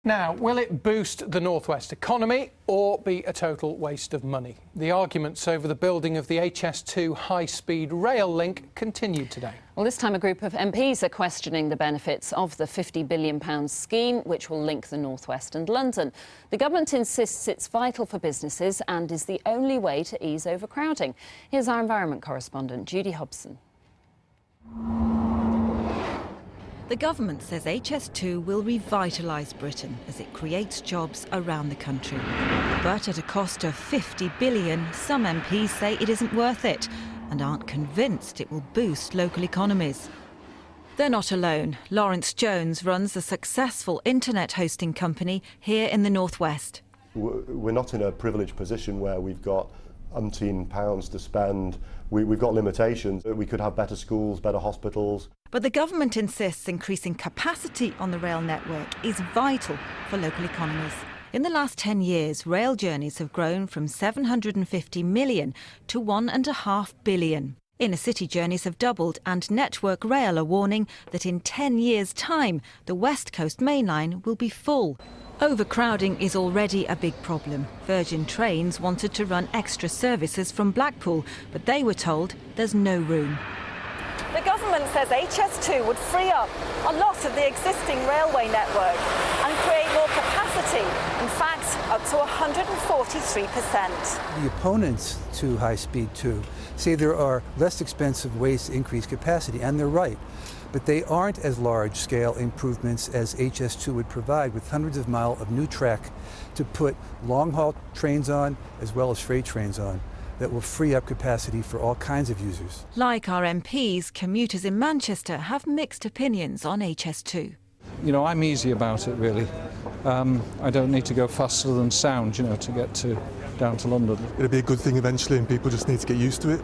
Now, will it boost the North West economy or be a total waste of money? The arguments over the building of the HS2 high-speed rail link continued today. Well, this time a group of MPs are questioning the benefits of the £50 billion scheme, which will link the North West and London. The government insists it's vital for businesses and is the only way to ease overcrowding. Here's our environment correspondent, Judy Hobson. The government says HS2 will revitalise Britain as it creates jobs around the country. But at a cost of £50 billion, some MPs say it isn't worth it and aren't convinced it will boost local economies. They're not alone. Lawrence Jones runs a successful internet hosting company here in the North West. We're not in a privileged position where we've got umpteen pounds to spend. We've got limitations. We could have better schools, better hospitals. But the government insists increasing capacity on the rail network is vital for local economies. In the last 10 years, rail journeys have grown from 750 million to 1.5 billion. Inner city journeys have doubled, and Network Rail are warning that in 10 years' time, the West Coast Main Line will be full. Overcrowding is already a big problem. Virgin Trains wanted to run extra services from Blackpool, but they were told there's no room. The government says HS2 would free up a lot of the existing railway network and create more capacity, in fact, up to 143%. The opponents to high-speed 2 say there are less expensive ways to increase capacity, and they're right. But they aren't as large-scale improvements as HS2 would provide, with hundreds of miles of new track to put long-haul trains on as well as freight trains on, that will free up capacity for all kinds of users. Like our MPs, commuters in Manchester have mixed opinions on HS2. You know, I'm easy about it, really. I don't need to go faster than sound, you know, to get down to London. It'll be a good thing eventually, and people just need to get used to it.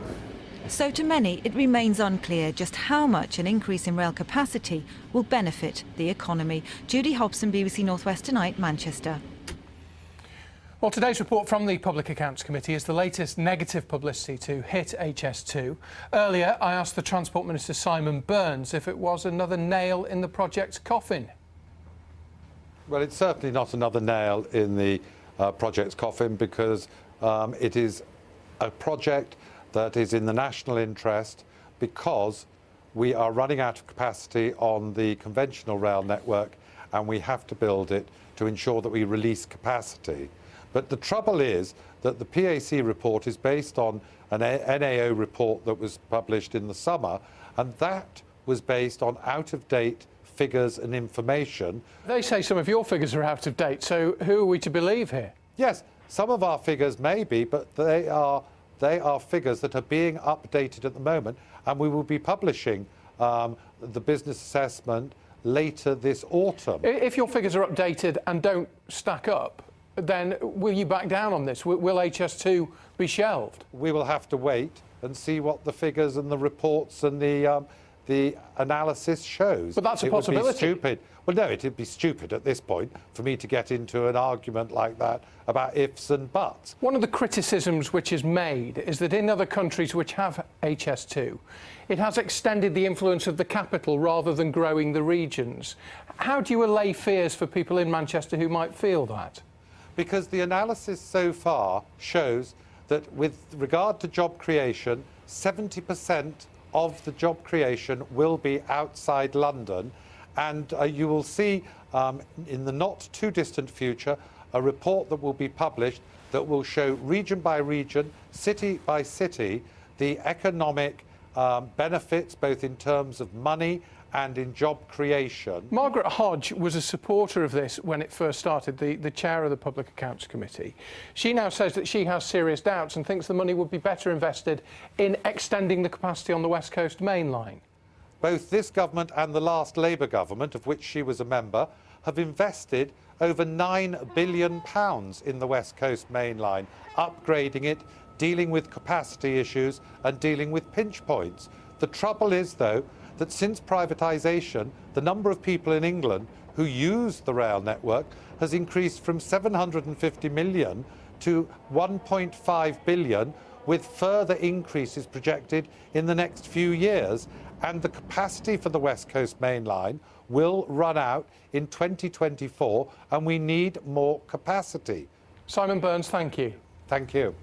So to many, it remains unclear just how much an increase in rail capacity will benefit the economy. Judy Hobson, BBC North West Tonight, Manchester. Well, today's report from the Public Accounts Committee is the latest negative publicity to hit HS2. Earlier, I asked the Transport Minister Simon Burns if it was another nail in the project's coffin. Well, it's certainly not another nail in the project's coffin, because it is a project that is in the national interest, because we are running out of capacity on the conventional rail network and we have to build it to ensure that we release capacity. But the trouble is that the PAC report is based on an NAO report that was published in the summer, and that was based on out-of-date figures and information. They say some of your figures are out of date, so who are we to believe here? Yes, some of our figures may be, but they are figures that are being updated at the moment, and we will be publishing the business assessment later this autumn. If your figures are updated and don't stack up, then will you back down on this? Will HS2 be shelved? We will have to wait and see what the figures and the reports and the analysis shows. But that's a possibility. Would be stupid. Well, no, it'd be stupid at this point for me to get into an argument like that about ifs and buts. One of the criticisms which is made is that in other countries which have HS2, it has extended the influence of the capital rather than growing the regions. How do you allay fears for people in Manchester who might feel that? Because the analysis so far shows that with regard to job creation, 70% of the job creation will be outside London, and you will see in the not too distant future a report that will be published that will show region by region, city by city, the economic benefits, both in terms of money and in job creation. Margaret Hodge was a supporter of this when it first started, the chair of the Public Accounts Committee. She now says that she has serious doubts and thinks the money would be better invested in extending the capacity on the West Coast Main Line. Both this government and the last Labour government, of which she was a member, have invested over £9 billion in the West Coast Main Line, upgrading it, dealing with capacity issues and dealing with pinch points. The trouble is, though, that since privatisation, the number of people in England who use the rail network has increased from 750 million to 1.5 billion, with further increases projected in the next few years. And the capacity for the West Coast Main Line will run out in 2024 and we need more capacity. Simon Burns, thank you. Thank you.